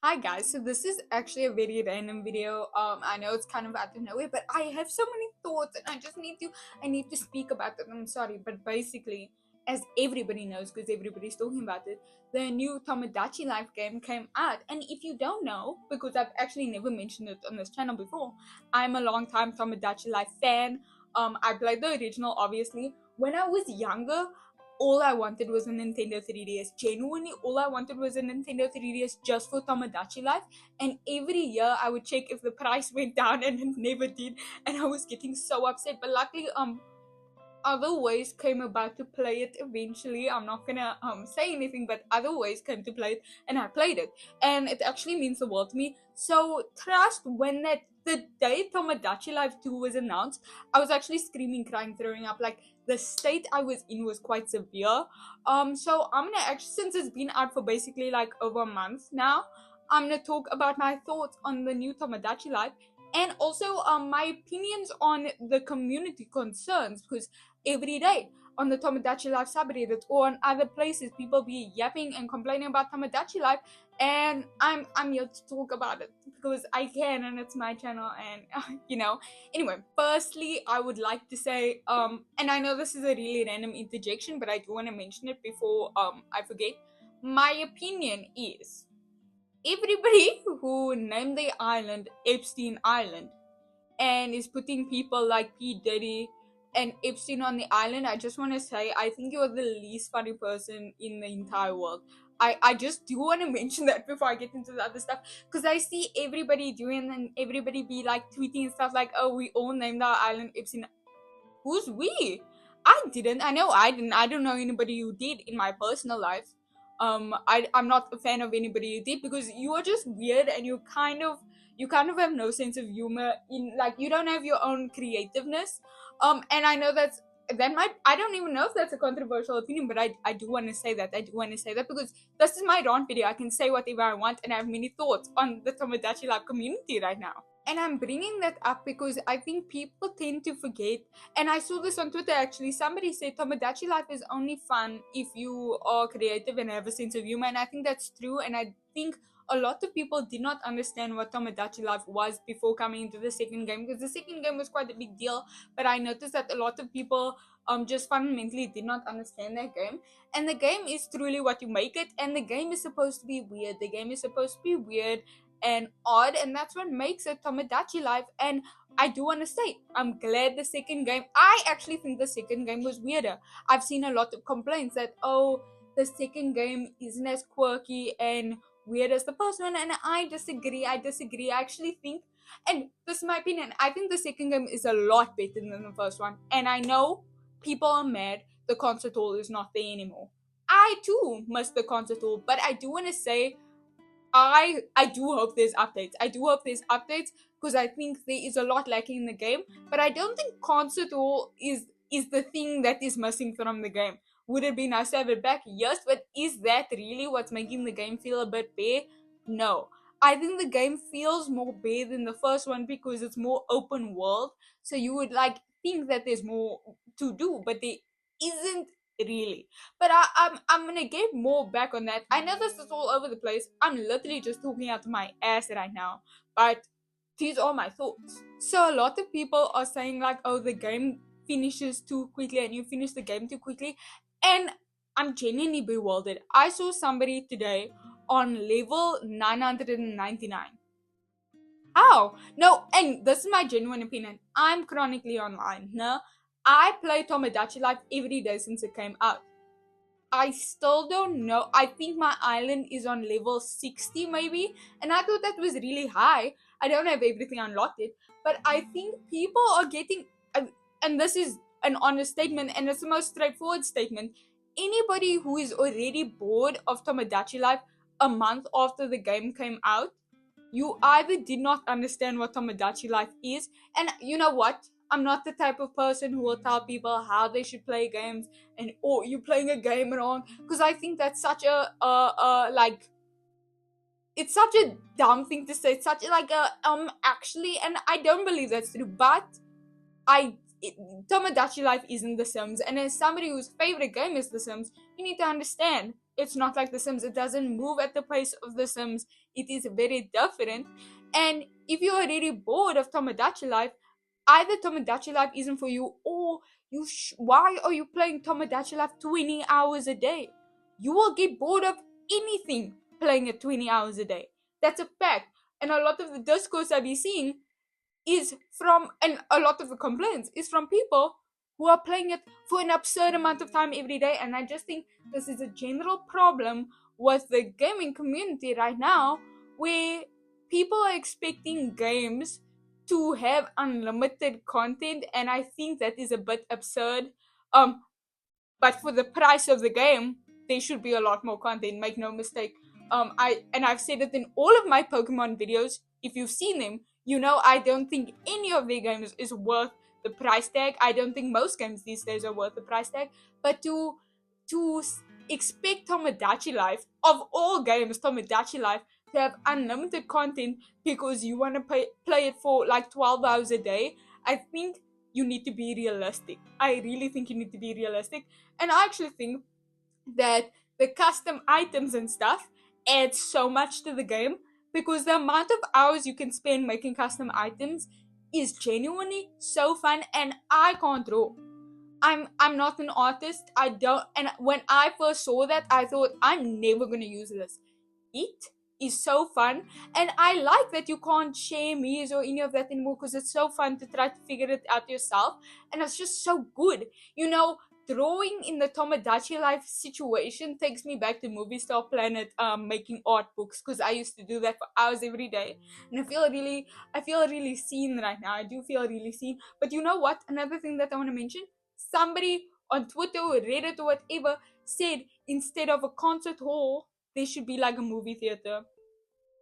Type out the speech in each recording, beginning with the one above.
Hi guys, so this is actually a very random video. I know it's kind of out of nowhere, but I have so many thoughts and I need to speak about them. I'm sorry, but basically, as everybody knows, because everybody's talking about it, the new Tomodachi Life game came out. And if you don't know, because I've actually never mentioned it on this channel before, I'm a long time Tomodachi Life fan. I played the original, obviously. When I was younger, all I wanted was a Nintendo 3DS. Genuinely, all I wanted was a Nintendo 3DS just for Tomodachi Life. And every year I would check if the price went down, and it never did. And I was getting so upset. But luckily, other ways came about to play it eventually. I'm not gonna say anything, but other ways came to play it, and I played it, and it actually means the world to me. So trust when that the day Tomodachi Life 2 was announced, I was actually screaming, crying, throwing up. Like, the state I was in was quite severe. So I'm gonna actually, since it's been out for basically like over a month now, I'm gonna talk about my thoughts on the new Tomodachi Life, and also my opinions on the community concerns, because every day on the Tomodachi Life subreddit or on other places, people be yapping and complaining about Tomodachi Life, and I'm here to talk about it because I can, and it's my channel, and Anyway, firstly, I would like to say, and I know this is a really random interjection, but I do want to mention it before I forget. My opinion is everybody who named their island Epstein Island and is putting people like P. Diddy and Epstein on the island, I just want to say, I think you're the least funny person in the entire world. I just do want to mention that before I get into the other stuff, because I see everybody doing, and everybody be like tweeting and stuff like, oh, we all named our island Epstein. Who's we? I didn't. I know I didn't. I don't know anybody who did in my personal life. I'm not a fan of anybody who did, because you are just weird, and you kind of have no sense of humor, in like, you don't have your own creativeness. And I know that might, I don't even know if that's a controversial opinion, but I do want to say that. I do want to say that because this is my rant video. I can say whatever I want, and I have many thoughts on the Tomodachi Lab community right now. And I'm bringing that up because I think people tend to forget. And I saw this on Twitter actually. Somebody said Tomodachi Life is only fun if you are creative and have a sense of humor. And I think that's true. And I think a lot of people did not understand what Tomodachi Life was before coming into the second game, because the second game was quite a big deal. But I noticed that a lot of people just fundamentally did not understand that game. And the game is truly what you make it. And the game is supposed to be weird. The game is supposed to be weird and odd, and that's what makes it Tomodachi Life. And I do want to say, I'm glad the second game, I actually think the second game was weirder. I've seen a lot of complaints that, oh, the second game isn't as quirky and weird as the first one, and I disagree. I actually think, and this is my opinion, I think the second game is a lot better than the first one. And I know people are mad the concert hall is not there anymore. I too miss the concert hall, but I do want to say, I do hope there's updates. I do hope there's updates, because I think there is a lot lacking in the game. But I don't think concert hall is the thing that is missing from the game. Would it be nice to have it back? Yes, but is that really what's making the game feel a bit bare? No. I think the game feels more bare than the first one because it's more open world. So you would like think that there's more to do, but there isn't really. But I'm gonna get more back on that. I know this is all over the place. I'm literally just talking out my ass right now, but these are my thoughts. So a lot of people are saying like, oh, the game finishes too quickly, and you finish the game too quickly, and I'm genuinely bewildered. I saw somebody today on level 999. How? No, and this is my genuine opinion. I'm chronically online. No, I play Tomodachi Life every day since it came out. I still don't know. I think my island is on level 60 maybe, and I thought that was really high. I don't have everything unlocked it, but I think people are getting, and this is an honest statement, and it's the most straightforward statement. Anybody who is already bored of Tomodachi Life a month after the game came out, you either did not understand what Tomodachi Life is, and you know what? I'm not the type of person who will tell people how they should play games, and oh, you're playing a game wrong, because I think that's such like, it's such a dumb thing to say. It's such a, like a actually, and I don't believe that's true. But I Tomodachi Life isn't The Sims, and as somebody whose favorite game is The Sims, you need to understand it's not like The Sims. It doesn't move at the pace of The Sims. It is very different. And if you're already bored of Tomodachi Life, either Tomodachi Life isn't for you, or why are you playing Tomodachi Life 20 hours a day? You will get bored of anything playing it 20 hours a day. That's a fact. And a lot of the discourse I be seeing is from, and a lot of the complaints is from people who are playing it for an absurd amount of time every day. And I just think this is a general problem with the gaming community right now, where people are expecting games to have unlimited content, and I think that is a bit absurd. um but for the price of the game, there should be a lot more content. Make no mistake. I've said it in all of my Pokemon videos. If you've seen them, you know I don't think any of their games is worth the price tag. I don't think most games these days are worth the price tag. But to expect Tomodachi Life, of all games, Tomodachi Life, to have unlimited content because you want to play it for like 12 hours a day, I think you need to be realistic. I really think you need to be realistic. And I actually think that the custom items and stuff add so much to the game, because the amount of hours you can spend making custom items is genuinely so fun. And I can't draw. I'm not an artist. I don't, and when I first saw that, I thought I'm never gonna use this. It is so fun, and I like that you can't share memes or any of that anymore, because it's so fun to try to figure it out yourself, and it's just so good. You know, drawing in the Tomodachi Life situation takes me back to Movie Star Planet, making art books, because I used to do that for hours every day, and I feel really seen right now. I do feel really seen. But you know what? Another thing that I want to mention: somebody on Twitter or Reddit or whatever said instead of a concert hall, there should be like a movie theater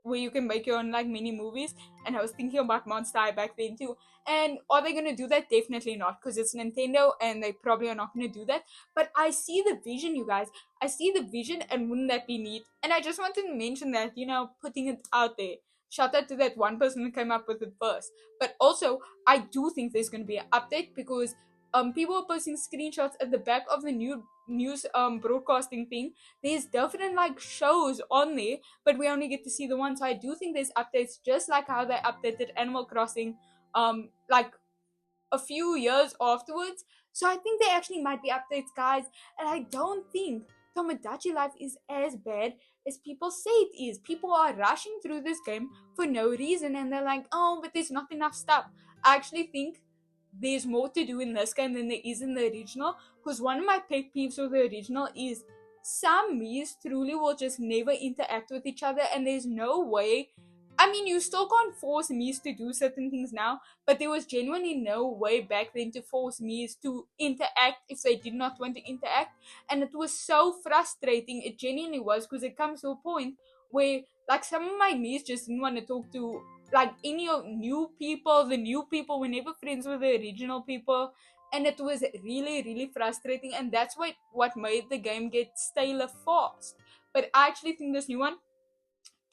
where you can make your own like mini movies. And I was thinking about Monster High back then too. And are they gonna do that? Definitely not, because it's Nintendo and they probably are not gonna do that. But I see the vision, you guys. I see the vision, and wouldn't that be neat? And I just wanted to mention that, putting it out there. Shout out to that one person who came up with it first. But also, I do think there's gonna be an update, because people are posting screenshots at the back of the new news broadcasting thing. There's different like shows on there, but we only get to see the one. So I do think there's updates, just like how they updated Animal Crossing like a few years afterwards. So I think there actually might be updates, guys. And I don't think Tomodachi Life is as bad as people say it is. People are rushing through this game for no reason, and they're like, oh, but there's not enough stuff. I actually think there's more to do in this game than there is in the original, because one of my pet peeves with the original is some Miis truly will just never interact with each other, and there's no way. I mean, you still can't force Miis to do certain things now, but there was genuinely no way back then to force Miis to interact if they did not want to interact. And it was so frustrating. It genuinely was, because it comes to a point where, like, some of my Miis just didn't want to talk to, like, any of new people. The new people were never friends with the original people. And it was really, really frustrating. And that's what made the game get staler fast. But I actually think this new one,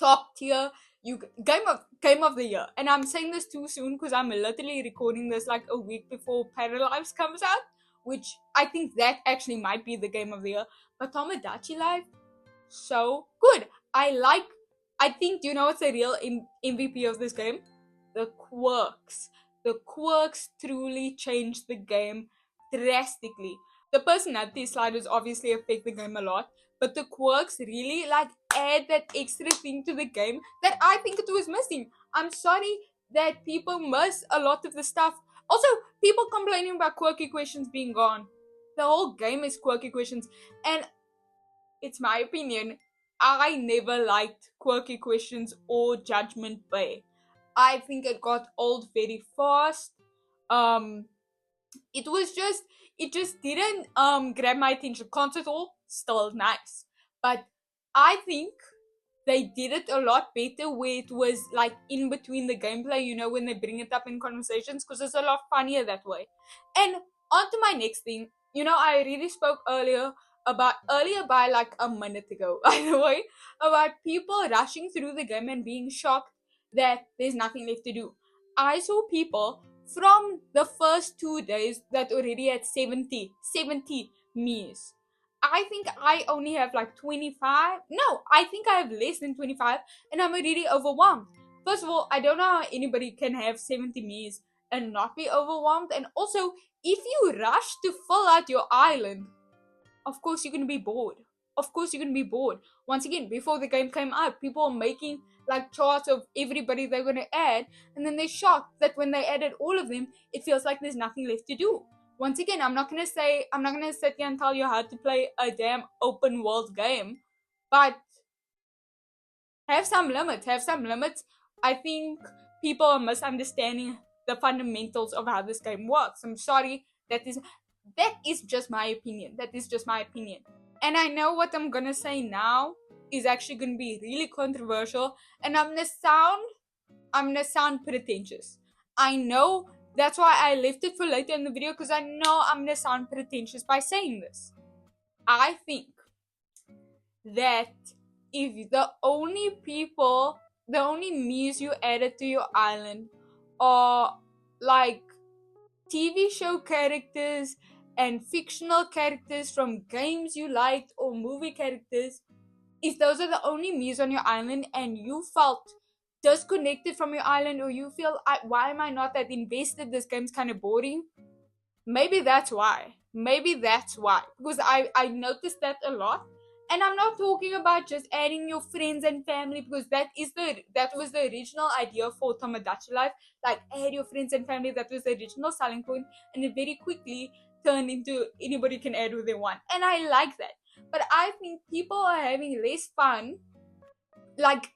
top tier. You game of the year. And I'm saying this too soon, because I'm literally recording this like a week before Paralives comes out, which I think that actually might be the game of the year. But Tomodachi Life, so good. I think, you know what's the real MVP of this game? The quirks. The quirks truly changed the game drastically. The personality sliders obviously affect the game a lot, but the quirks really like add that extra thing to the game that I think it was missing. I'm sorry that people miss a lot of the stuff. Also, people complaining about quirky questions being gone. The whole game is quirky questions, and it's my opinion, I never liked quirky questions or Judgment Bay. I think it got old very fast. Um, it just didn't grab my attention. Concert Hall, still nice, but I think they did it a lot better where it was like in between the gameplay, when they bring it up in conversations, because it's a lot funnier that way. And on to my next thing. I already spoke earlier by like a minute ago, by the way, about people rushing through the game and being shocked that there's nothing left to do. I saw people from the first 2 days that already had 70 Mies. I think I only have like 25. No, I think I have less than 25, and I'm already overwhelmed. First of all, I don't know how anybody can have 70 meals and not be overwhelmed. And also, if you rush to fill out your island, of course you're gonna be bored. Of course you're gonna be bored. Once again, before the game came out, people are making like charts of everybody they're gonna add, and then they're shocked that when they added all of them, it feels like there's nothing left to do. Once again, I'm not gonna sit here and tell you how to play a damn open world game, but have some limits. Have some limits. I think people are misunderstanding the fundamentals of how this game works. I'm sorry. That is just my opinion. That is just my opinion. And I know what I'm gonna say now is actually gonna be really controversial, and I'm gonna sound pretentious. I know that's why I left it for later in the video, because I know I'm gonna sound pretentious by saying this. I think that if the only me's you added to your island are like TV show characters and fictional characters from games you liked or movie characters, if those are the only me's on your island and you felt disconnected from your island, or you feel, why am I not that invested? This game's kind of boring. Maybe that's why. Maybe that's why. Because I noticed that a lot. And I'm not talking about just adding your friends and family, because that was the original idea for Tomodachi Life. Like, add your friends and family. That was the original selling point, and it very quickly turned into anybody can add who they want. And I like that. But I think people are having less fun. Like,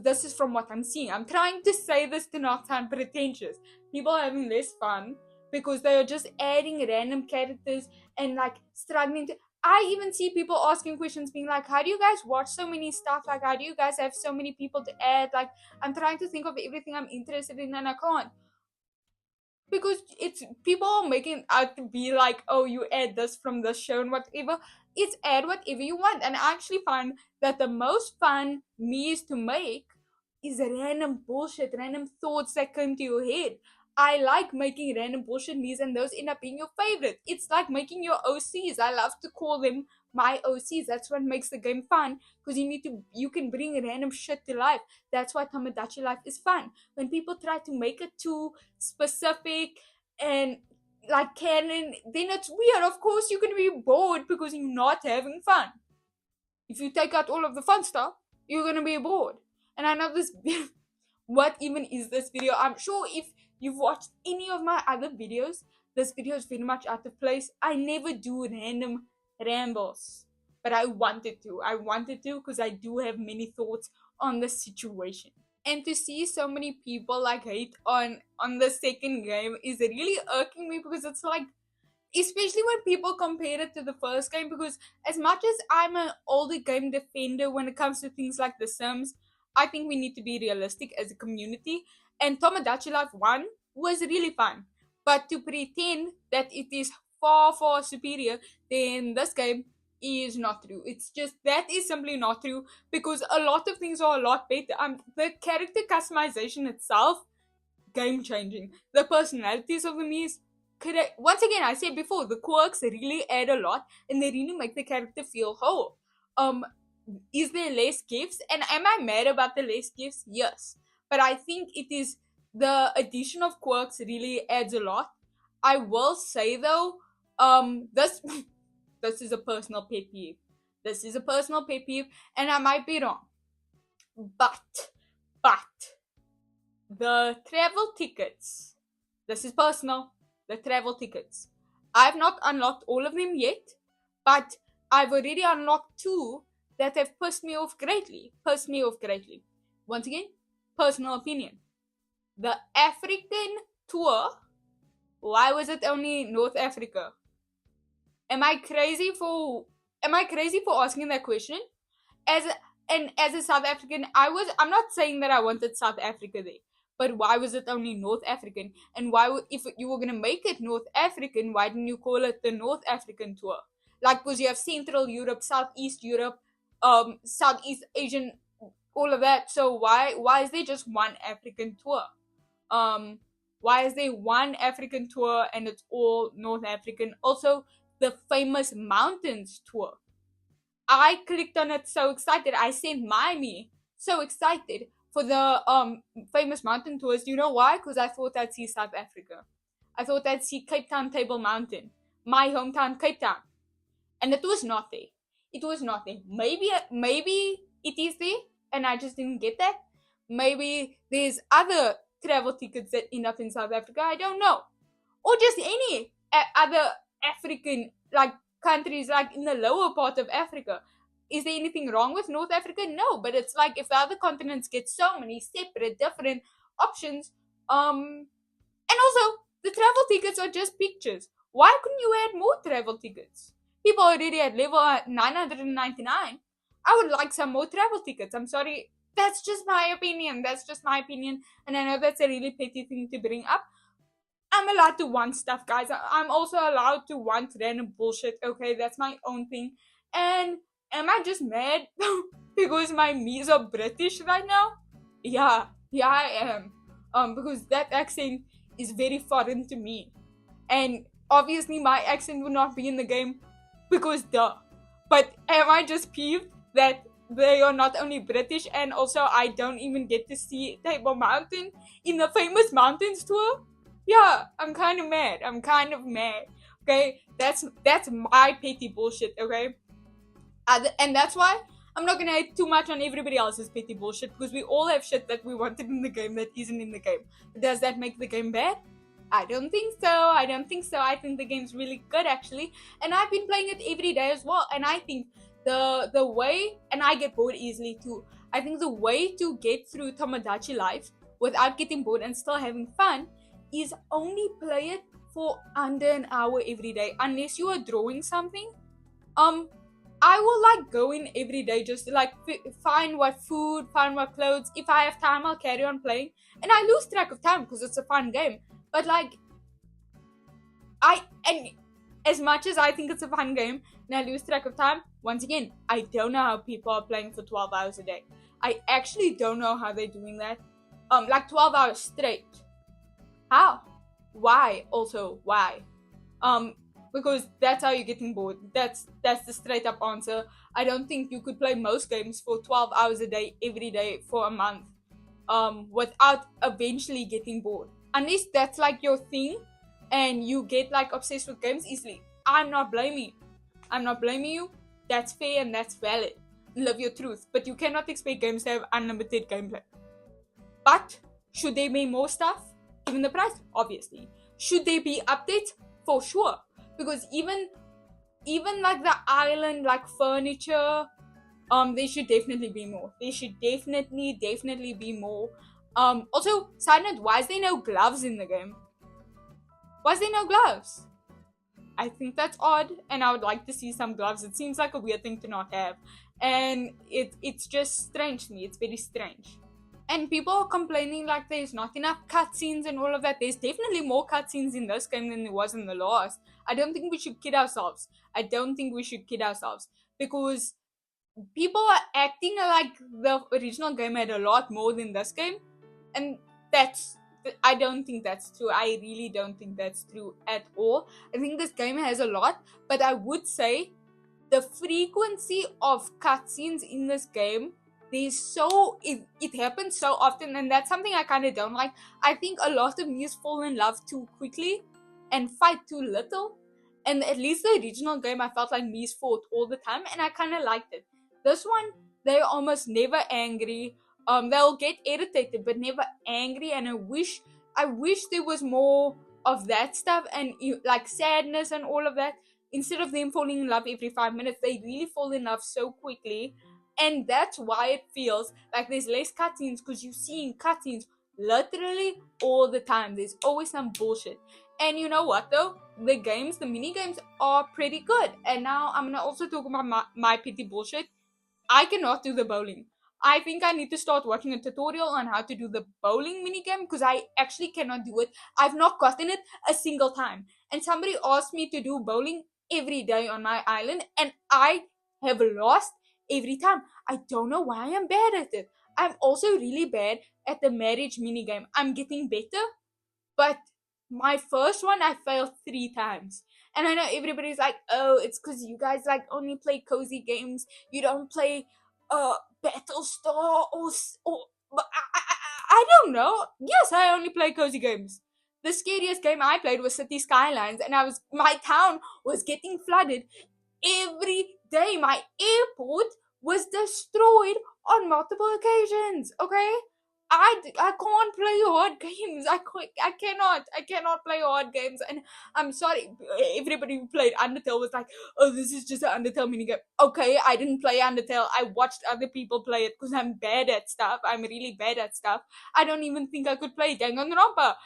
this is from what I'm seeing. I'm trying to say this to not sound pretentious. People are having less fun because they are just adding random characters and like struggling to. I even see people asking questions, being like, how do you guys watch so many stuff? Like, how do you guys have so many people to add? Like, I'm trying to think of everything I'm interested in and I can't. Because it's people are making out to be like, oh, you add this from this show and whatever. It's add whatever you want. And I actually find that the most fun me's to make is random bullshit, random thoughts that come to your head. I like making random bullshit me's, and those end up being your favorite. It's like making your OCs. I love to call them my OCs. That's what makes the game fun, because you can bring random shit to life. That's why Tomodachi Life is fun. When people try to make it too specific and like canon, then it's weird. Of course you're gonna be bored because you're not having fun. If you take out all of the fun stuff, you're gonna be bored. And I know this. What even is this video? I'm sure if you've watched any of my other videos, this video is very much out of place. I never do random rambles, but I wanted to. I wanted to, because I do have many thoughts on the situation. And to see so many people like hate on the second game is really irking me, because it's like, especially when people compare it to the first game, because as much as I'm an older game defender when it comes to things like The Sims, I think we need to be realistic as a community. And Tomodachi Life 1 was really fun. But to pretend that it is far, far superior, then this game is not true. It's just, that is simply not true, because a lot of things are a lot better. The character customization itself, game changing. The personalities of the Mies, correct. Once again, I said before, the quirks really add a lot, and they really make the character feel whole. Is there less gifts? And am I mad about the less gifts? Yes. But I think it is the addition of quirks really adds a lot. I will say though, this this is a personal pet peeve. This is a personal pet peeve, and I might be wrong. But the travel tickets. This is personal. The travel tickets. I've not unlocked all of them yet, but I've already unlocked 2 that have pissed me off greatly. Once again, personal opinion. The African tour. Why was it only North Africa? Am I crazy for asking that question? As a South African, I'm not saying that I wanted South Africa there, but why was it only North African? And if you were gonna make it North African, why didn't you call it the North African tour? Like, because you have Central Europe, Southeast Europe, Southeast Asian, all of that. So why is there just one African tour? Why is there one African tour and it's all North African? Also, the famous mountains tour. I clicked on it so excited. I sent me so excited for the famous mountain tours. You know why? Because I thought I'd see South Africa. I thought I'd see Cape Town Table Mountain, my hometown Cape Town, and it was not there. It was not there. Maybe it is there, and I just didn't get that. Maybe there's other travel tickets that end up in South Africa. I don't know, or just any other African like countries like in the lower part of Africa. Is there anything wrong with North Africa? No, but it's like if the other continents get so many separate, different options, and also the travel tickets are just pictures. Why couldn't you add more travel tickets? People already at level 999. I would like some more travel tickets. I'm sorry. That's just my opinion. That's just my opinion. And I know that's a really petty thing to bring up. I'm allowed to want stuff, guys. I'm also allowed to want random bullshit. Okay, that's my own thing. And am I just mad because my me's are British right now? Yeah, I am. Because that accent is very foreign to me, and obviously my accent would not be in the game because duh. But am I just peeved that they are not only British and also I don't even get to see Table Mountain in the famous mountains tour? Yeah, I'm kind of mad. I'm kind of mad. Okay, that's my petty bullshit. Okay, and that's why I'm not gonna hate too much on everybody else's petty bullshit because we all have shit that we wanted in the game that isn't in the game. Does that make the game bad? I don't think so. I don't think so. I think the game's really good actually, and I've been playing it every day as well. And I think the way, and I get bored easily too. I think the way to get through Tomodachi Life without getting bored and still having fun is only play it for under an hour every day, unless you are drawing something. Um, I will like go in every day just to like find what food, find what clothes. If I have time, I'll carry on playing, and I lose track of time because it's a fun game. But like and as much as I think it's a fun game and I lose track of time, once again, I don't know how people are playing for 12 hours a day. I actually don't know how they're doing that. Like 12 hours straight. How? Why? Also, why? Because that's how you're getting bored. That's the straight up answer. I don't think you could play most games for 12 hours a day every day for a month without eventually getting bored. Unless that's like your thing and you get like obsessed with games easily. I'm not blaming you. I'm not blaming you. That's fair and that's valid. Live your truth. But you cannot expect games to have unlimited gameplay. But should there be more stuff? Given the price, obviously. Should there be updates? For sure. Because even like the island like furniture, there should definitely be more. There should definitely be more. Also, side note, why is there no gloves in the game? Why is there no gloves? I think that's odd, and I would like to see some gloves. It seems like a weird thing to not have, and it's just strange to me. It's very strange. And people are complaining like there's not enough cutscenes and all of that. There's definitely more cutscenes in this game than there was in the last. I don't think we should kid ourselves. Because people are acting like the original game had a lot more than this game, and I don't think that's true. I really don't think that's true at all. I think this game has a lot, but I would say the frequency of cutscenes in this game, it happens so often, and that's something I kind of don't like. I think a lot of news fall in love too quickly and fight too little. And at least the original game, I felt like Mies fought all the time, and I kind of liked it. This one, they're almost never angry. They'll get irritated, but never angry. And I wish there was more of that stuff and like sadness and all of that. Instead of them falling in love every 5 minutes, they really fall in love so quickly. And that's why it feels like there's less cutscenes, because you're seeing cutscenes literally all the time. There's always some bullshit. And you know what though? The mini games are pretty good. And now I'm gonna also talk about my petty bullshit. I cannot do the bowling. I think I need to start watching a tutorial on how to do the bowling minigame because I actually cannot do it. I've not gotten it a single time. And somebody asked me to do bowling every day on my island, and I have lost every time. I don't know why I'm bad at it. I'm also really bad at the marriage minigame. I'm getting better, but My first one I failed 3 times. And I know everybody's like, oh, it's because you guys like only play cozy games. You don't play Battlestar or but I don't know. Yes, I only play cozy games. The scariest game I played was City Skylines, and my town was getting flooded every day. My airport was destroyed on multiple occasions. Okay, I can't play hard games. I cannot play hard games. And I'm sorry, everybody who played Undertale was like, oh, this is just an Undertale minigame. Okay, I didn't play Undertale. I watched other people play it because I'm bad at stuff. I'm really bad at stuff. I don't even think I could play Danganronpa.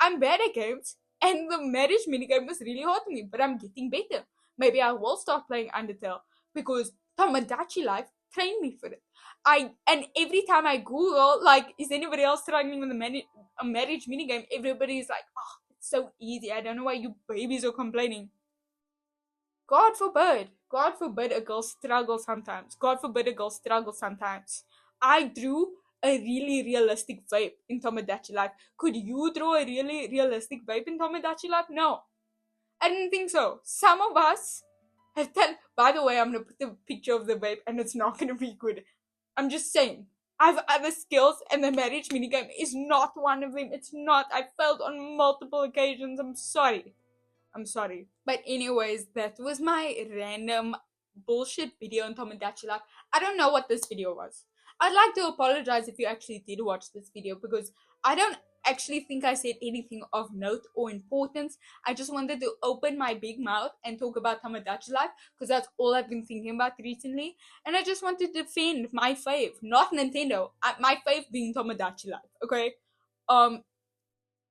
I'm bad at games, and the marriage minigame was really hard to me, but I'm getting better. Maybe I will start playing Undertale because Tomodachi Life trained me for it. And every time I Google, like, is anybody else struggling with a marriage minigame? Everybody's like, oh, it's so easy. I don't know why you babies are complaining. God forbid. God forbid a girl struggle sometimes. God forbid a girl struggle sometimes. I drew a really realistic vape in Tomodachi Life. Could you draw a really realistic vape in Tomodachi Life? No. I didn't think so. Some of us have done. By the way, I'm gonna put the picture of the vape and it's not gonna be good. I'm just saying. I have other skills and the marriage minigame is not one of them. It's not. I failed on multiple occasions. I'm sorry. I'm sorry. But anyways, that was my random bullshit video on Tomodachi Life. I don't know what this video was. I'd like to apologize if you actually did watch this video because I don't actually think I said anything of note or importance. I just wanted to open my big mouth and talk about Tomodachi Life because that's all I've been thinking about recently. And I just want to defend my fave, not Nintendo. My fave being Tomodachi Life, okay? Um,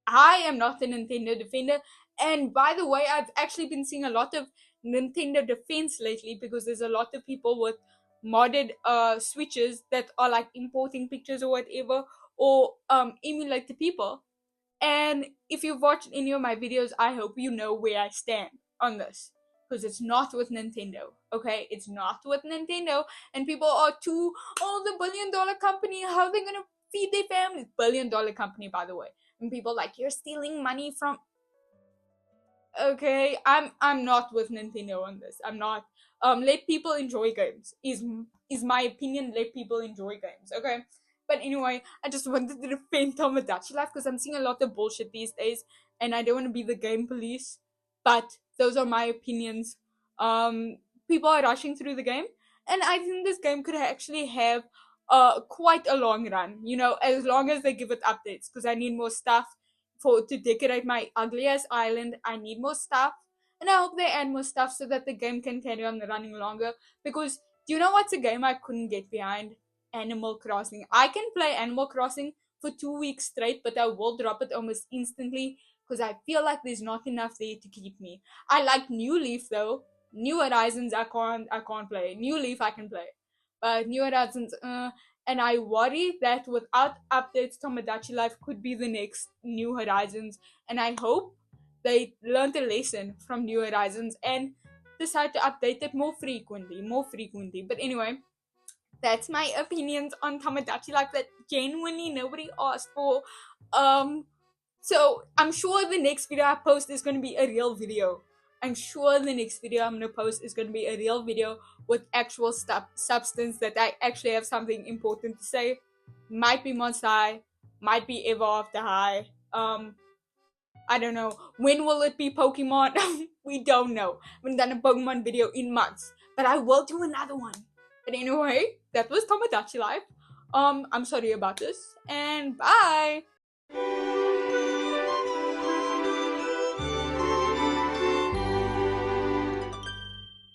I am not a Nintendo defender. And by the way, I've actually been seeing a lot of Nintendo defense lately because there's a lot of people with modded switches that are like importing pictures or whatever or emulate the people. And if you've watched any of my videos, I hope you know where I stand on this. Because it's not with Nintendo, okay? It's not with Nintendo. And people are too, oh, the $1 billion company, how are they gonna feed their families? $1 billion company, by the way. And people like, you're stealing money from. Okay, I'm not with Nintendo on this. I'm not. Let people enjoy games. Is my opinion. Let people enjoy games. Okay. But anyway, I just wanted to defend Tomodachi Life because I'm seeing a lot of bullshit these days, and I don't want to be the game police. But those are my opinions. People are rushing through the game, and I think this game could actually have quite a long run. You know, as long as they give it updates, because I need more stuff to decorate my ugly ass island. I need more stuff, and I hope they add more stuff so that the game can carry on running longer. Because do you know what's a game I couldn't get behind? Animal Crossing. I can play Animal Crossing for 2 weeks straight, but I will drop it almost instantly because I feel like there's not enough there to keep me. I like New Leaf though. New Horizons I can't play. New Leaf I can play, but New Horizons and I worry that without updates, Tomodachi Life could be the next New Horizons. And I hope they learned a lesson from New Horizons and decide to update it more frequently. But anyway, that's my opinions on Tomodachi Life that genuinely nobody asked for. So I'm sure the next video I post is going to be a real video. I'm sure the next video I'm going to post is going to be a real video with actual substance that I actually have something important to say. Might be Monster High, might be Ever After High. I don't know. When will it be Pokemon? We don't know. I haven't done a Pokemon video in months, but I will do another one. But anyway, that was Tomodachi Life. I'm sorry about this, and bye.